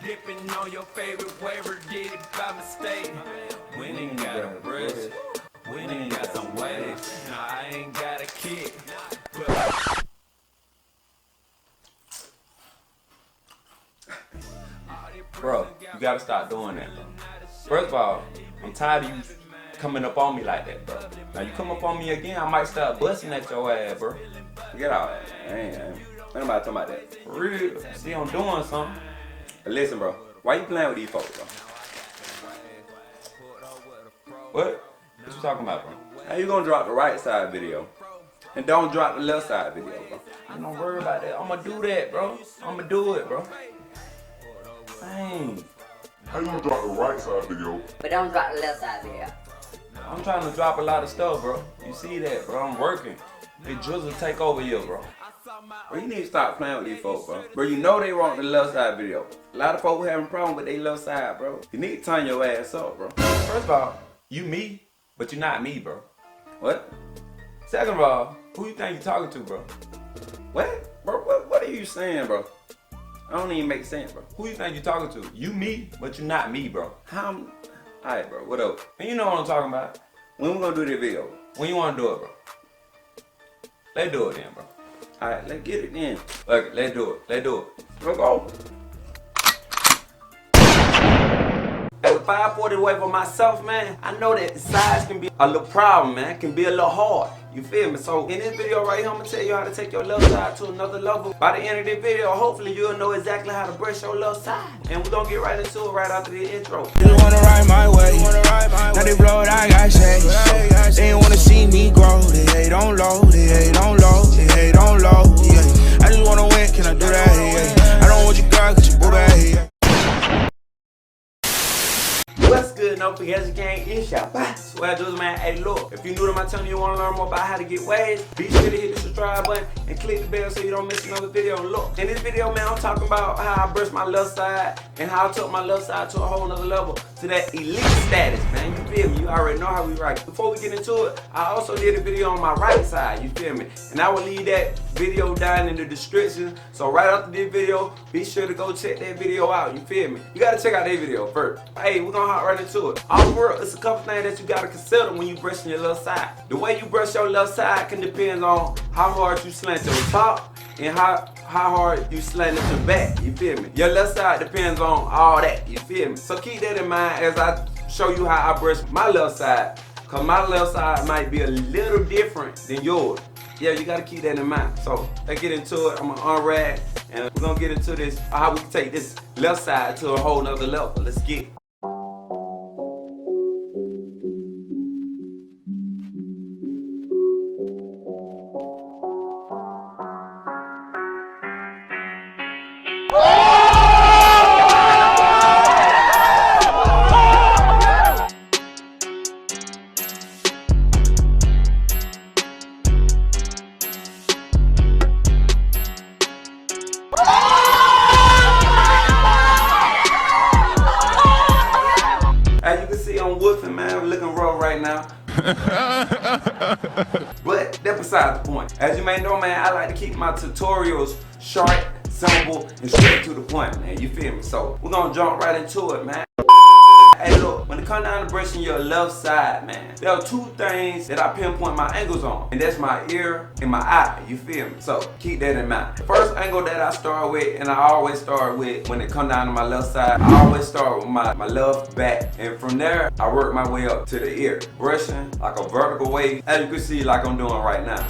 Dipping on your favorite waiver, did it by mistake. Winning got a brush, winning got some waves. Nah, I ain't got a kick. Bro, you gotta stop doing that, bro. First of all, I'm tired of you coming up on me like that, bro. Now you come up on me again, I might start busting at your ass, bro. Forget all that, man. Ain't nobody talking about that. For real. See, I'm doing something. But listen, bro. Why you playing with these folks, bro? What? What you talking about, bro? How you gonna drop the right side video and don't drop the left side video, bro? Don't worry about that. I'ma do that, bro. I'ma do it, bro. Dang. How you gonna drop the right side video? But don't drop the left side video. I'm trying to drop a lot of stuff, bro. You see that, bro? I'm working. Big Drizzle take over here, bro. Bro, you need to stop playing with these folks, bro. Bro, you know they want the left side video. A lot of folks having problems with their left side, bro. You need to turn your ass up, bro. First of all, you me, but you're not me, bro. What? Second of all, who you think you talking to, bro? What? Bro, what are you saying, bro? I don't even make sense, bro. Who you think you talking to? You me, but you're not me, bro. Alright, bro, what up? And you know what I'm talking about. When we gonna do this video? When you wanna do it, bro? Let's do it then, bro. Alright, let's get it then. Okay, let's do it. Let's do it. Let's go. As a 540 away for myself, man, I know that the size can be a little problem, man. It can be a little hard. You feel me? So in this video right here, I'm gonna tell you how to take your left side to another level. By the end of this video, hopefully you'll know exactly how to brush your left side. And we're gonna get right into it right after the intro. Just wanna ride my way. Now they blow it, I got shade. They ain't wanna see me grow. They hate on low, they hate on low, they hate on low. Yeah. I just wanna win, can I do that? Yeah. I don't want you girl, cause you boo bad. Yeah. What's good, no forget you can't eat shop. SwaggDrizzle, man. Hey, look, if you're new to my channel, you want to learn more about how to get waves, be sure to hit the subscribe button and click the bell so you don't miss another video. Look, in this video, man, I'm talking about how I brush my left side and how I took my left side to a whole nother level, to that elite status, man. You feel me? You already know how we rock. Before we get into it, I also did a video on my right side, you feel me? And I will leave that video down in the description. So right after this video, be sure to go check that video out, you feel me? You gotta check out that video first. Hey, we're gonna hop right into it. All world, it's a couple things that you gotta consider when you brushing your left side. The way you brush your left side can depend on how hard you slant your top and how hard you slant your back, you feel me? Your left side depends on all that, you feel me? So keep that in mind as I show you how I brush my left side, cause my left side might be a little different than yours. Yeah, you gotta keep that in mind. So let's get into it. I'm gonna unwrap and we're gonna get into this, how we can take this left side to a whole nother level. Let's get it. As you can see, I'm woofing, man. I'm looking rough right now. But that's beside the point. As you may know, man, I like to keep my tutorials short, simple, and straight to the point, man. You feel me? So we're gonna jump right into it, man. Hey, look, when it comes down to brushing your left side, man, there are two things that I pinpoint my angles on, and that's my ear and my eye, you feel me? So keep that in mind. The first angle that I start with, and I always start with when it comes down to my left side, I always start with my left back, and from there, I work my way up to the ear, brushing like a vertical wave, as you can see like I'm doing right now.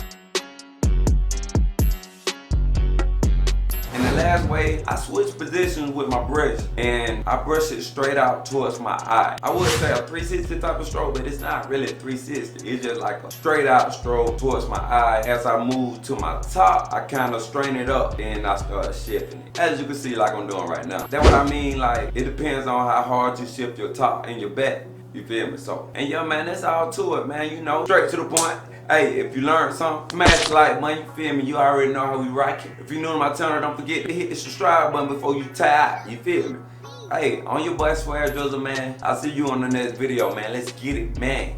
And the last way, I switch positions with my brush and I brush it straight out towards my eye. I would say a 360 type of stroke, but it's not really a 360. It's just like a straight out stroke towards my eye. As I move to my top, I kind of strain it up and I start shifting it. As you can see like I'm doing right now. That's what I mean, like it depends on how hard you shift your top and your back. You feel me? So, and yeah, man, that's all to it, man. You know, straight to the point. Hey, if you learned something, smash the like button, you feel me? You already know how we rock it. If you're new to my channel, don't forget to hit the subscribe button before you tie out, you feel me? Hey, on your boy SwaggDrizzle, man. I'll see you on the next video, man. Let's get it, man.